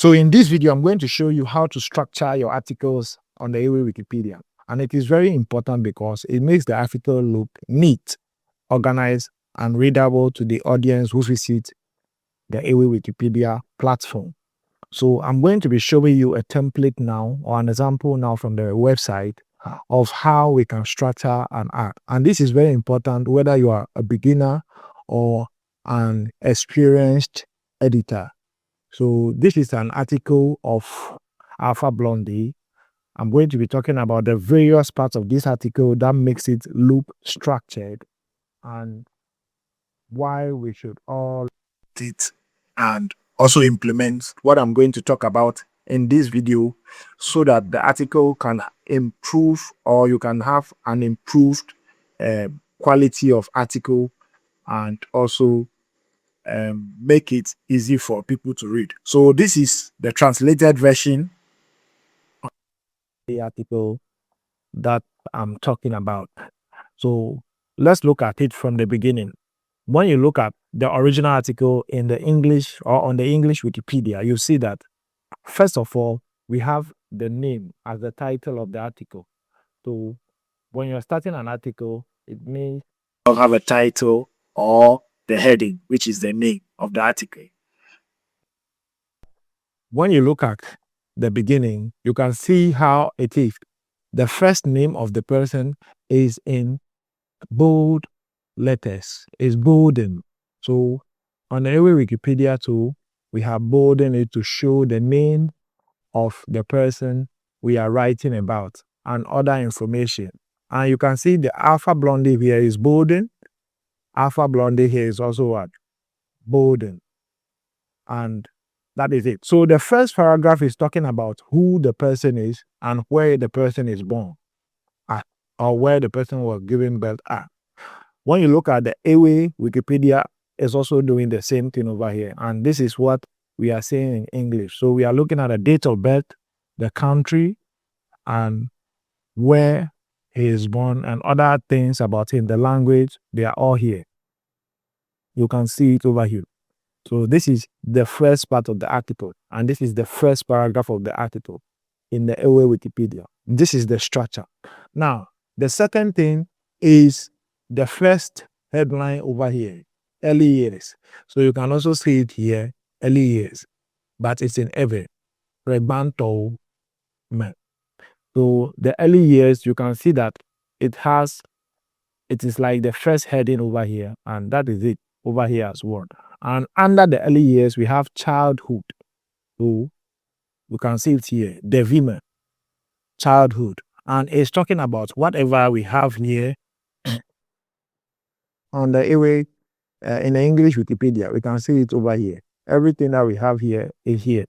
So in this video, I'm going to show you how to structure your articles on the Ewe Wikipedia. And it is very important because it makes the article look neat, organized, and readable to the audience who visit the Ewe Wikipedia platform. So I'm going to be showing you a template now, or an example now from the website of how we can structure an art. And this is very important whether you are a beginner or an experienced editor. So this is an article of Alpha Blondie. I'm going to be talking about the various parts of this article that makes it look structured and why we should all it and also implement what I'm going to talk about in this video so that the article can improve, or you can have an improved quality of article, and also make it easy for people to read. So this is the translated version of the article that I'm talking about. So let's look at it from the beginning. When you look at the original article in the English or on the English Wikipedia, you see that first of all, we have the name as the title of the article. So when you're starting an article, it means you'll have a title or the heading, which is the name of the article. When you look at the beginning, you can see how it is. The first name of the person is in bold letters, is bolden. So on the Wikipedia too, we have bolden it to show the name of the person we are writing about and other information. And you can see the Alpha Blondie here is bolden. Alpha Blondie here is also what? Bolden. And that is it. So the first paragraph is talking about who the person is and where the person is born at, or where the person was given birth at. When you look at the Ewe Wikipedia, is also doing the same thing over here. And this is what we are saying in English. So we are looking at the date of birth, the country, and where he is born, and other things about him, the language, they are all here. You can see it over here. So this is the first part of the article, and this is the first paragraph of the article in the Ewe Wikipedia. This is the structure. Now, the second thing is the first headline over here, early years. So you can also see it here, early years, but it's in Ewe, Rebanto. So the early years, you can see that it is like the first heading over here, and that is it over here as well. And under the early years, we have childhood. So you can see it here, the women, childhood. And it's talking about whatever we have here on the Ewe, in the English Wikipedia. We can see it over here. Everything that we have here is here.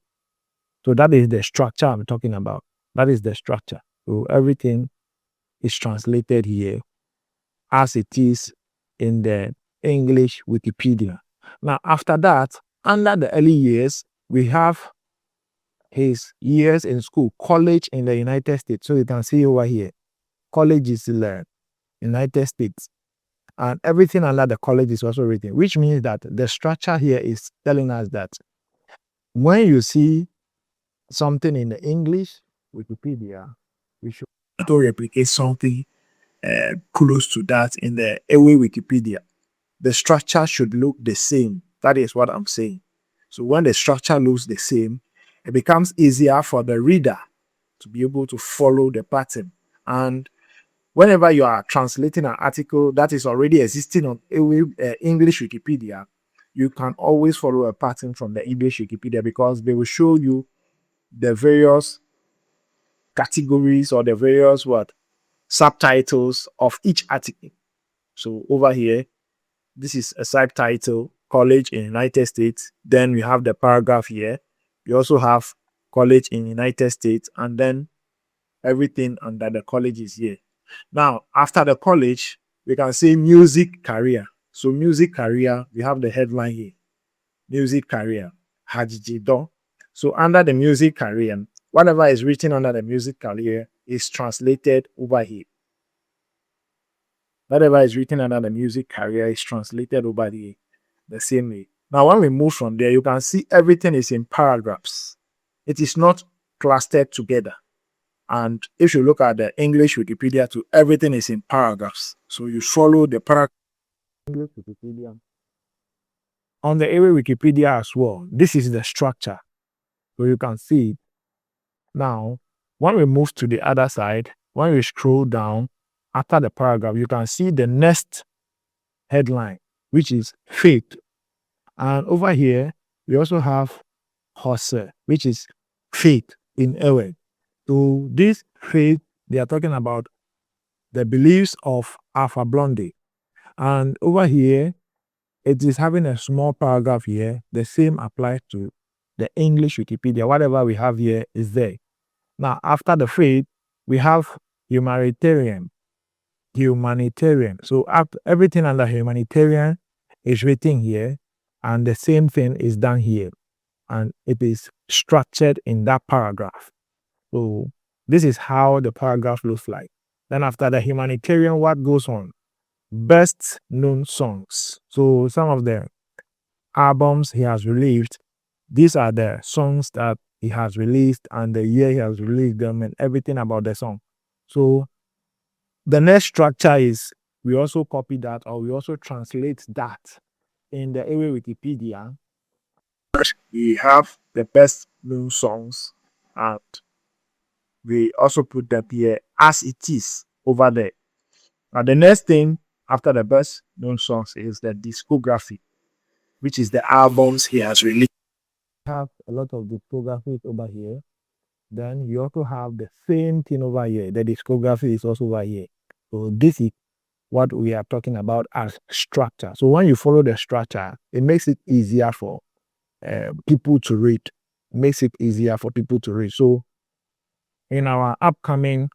So that is the structure I'm talking about. That is the structure. So everything is translated here as it is in the English Wikipedia. Now, after that, under the early years, we have his years in school, college in the United States. So you can see over here, college is in the United States. And everything under the college is also written, which means that the structure here is telling us that when you see something in the English Wikipedia, we should to replicate something close to that in the Ewe Wikipedia. The structure should look the same. That is what I'm saying. So when the structure looks the same, it becomes easier for the reader to be able to follow the pattern. And whenever you are translating an article that is already existing on English Wikipedia, you can always follow a pattern from the English Wikipedia, because they will show you the various categories or the various subtitles of each article. So over here, this is a subtitle, college in United States. Then we have the paragraph here. We also have college in United States, and then everything under the college is here. Now, after the college, we can see music career. So music career, we have the headline here. Music career, Hajijido. So under the music career, whatever is written under the music career is translated over here. Whatever is written under the music career is translated over here the same way. Now, when we move from there, you can see everything is in paragraphs. it is not clustered together. And if you look at the English Wikipedia too, everything is in paragraphs. So you follow the paragraph. English Wikipedia. On the Ewe Wikipedia as well, this is the structure. So you can see it. Now, when we move to the other side, when we scroll down after the paragraph, you can see the next headline, which is faith. And over here, we also have Hose, which is faith in Ewe. So this faith, they are talking about the beliefs of Alpha Blondy. And over here, it is having a small paragraph here. The same applies to the English Wikipedia. Whatever we have here is there. Now, after the faith, we have humanitarian. Humanitarian. So everything under humanitarian is written here, and the same thing is done here. And it is structured in that paragraph. So this is how the paragraph looks like. Then after the humanitarian, what goes on? Best known songs. So some of the albums he has released, these are the songs that he has released and the year he has released them and everything about the song. So the next structure is we also copy that, or we also translate that in the Ewe Wikipedia. We have the best known songs, and we also put them here as it is over there. And the next thing after the best known songs is the discography, which is the albums he has released. We have a lot of discographies over here. Then you also have the same thing over here. The discography is also over here. So this is what we are talking about as structure. So when you follow the structure, it makes it easier for people to read. It makes it easier for people to read. So in our upcoming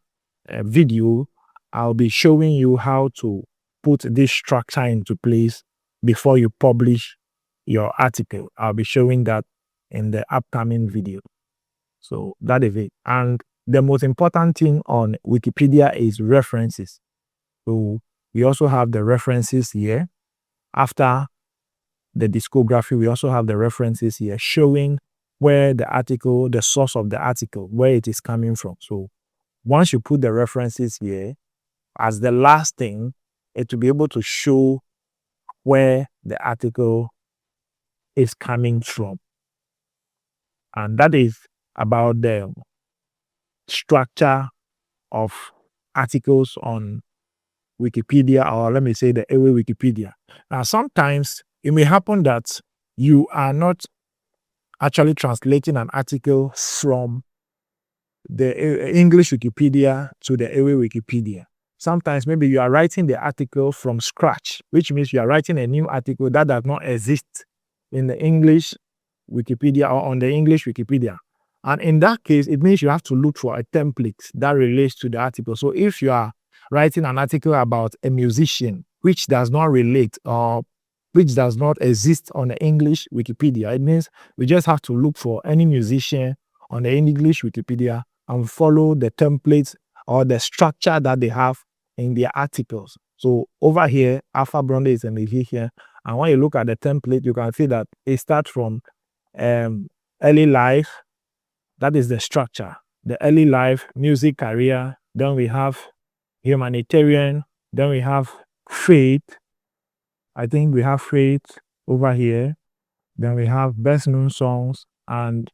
video, I'll be showing you how to put this structure into place before you publish your article. I'll be showing that in the upcoming video. So that is it. And the most important thing on Wikipedia is references. So we also have the references here. After the discography, we also have the references here showing where the article, the source of the article, where it is coming from. So once you put the references here, as the last thing, it will be able to show where the article is coming from. And that is about the structure of articles on Wikipedia, or let me say the Ewe Wikipedia. Now, sometimes it may happen that you are not actually translating an article from the English Wikipedia to the Ewe Wikipedia. Sometimes maybe you are writing the article from scratch, which means you are writing a new article that does not exist in the English Wikipedia or on the English Wikipedia. And in that case, it means you have to look for a template that relates to the article. So if you are writing an article about a musician which does not relate or which does not exist on the English Wikipedia, it means we just have to look for any musician on the English Wikipedia and follow the templates or the structure that they have in their articles. So over here, Alpha Blondy is a musician, and when you look at the template, you can see that it starts from early life. That is the structure. The early life, music career. Then we have humanitarian. Then we have faith. I think we have faith over here. Then we have best known songs and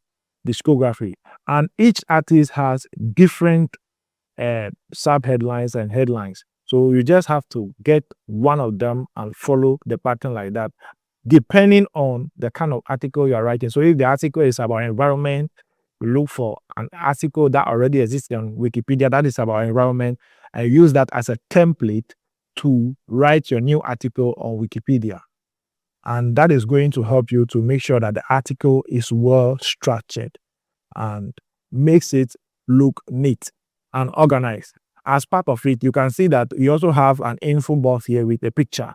discography. And each artist has different sub-headlines and headlines. So you just have to get one of them and follow the pattern like that, depending on the kind of article you are writing. So if the article is about environment, you look for an article that already exists on Wikipedia that is about environment and use that as a template to write your new article on Wikipedia. And that is going to help you to make sure that the article is well structured and makes it look neat and organized. As part of it, you can see that you also have an info box here with a picture.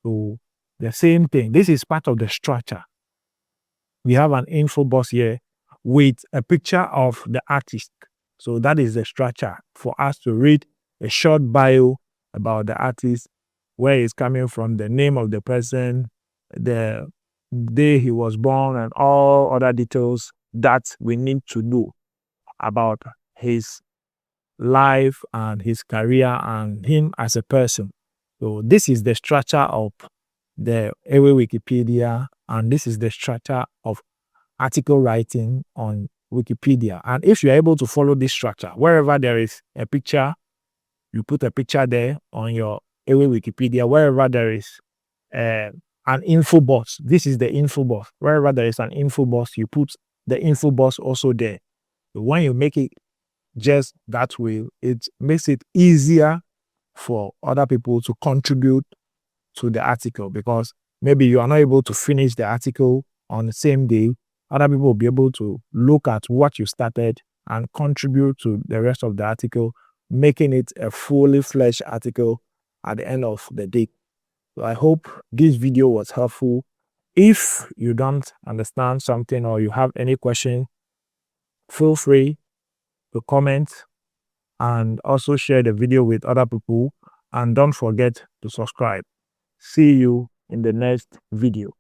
So the same thing. This is part of the structure. We have an info box here with a picture of the artist. So that is the structure for us to read a short bio about the artist, where he's coming from, the name of the person, the day he was born, and all other details that we need to know about his life and his career and him as a person. So this is the structure of the Ewe Wikipedia, and this is the structure of article writing on Wikipedia. And if you're able to follow this structure, wherever there is a picture, you put a picture there on your Ewe Wikipedia. Wherever there is an info box, this is the info box. Wherever there is an info box, you put the info box also there. So when you make it just that way, it makes it easier for other people to contribute to the article, because maybe you are not able to finish the article on the same day. Other people will be able to look at what you started and contribute to the rest of the article, making it a fully fledged article at the end of the day. So I hope this video was helpful. If you don't understand something or you have any question, feel free to comment and also share the video with other people. And don't forget to subscribe. See you in the next video.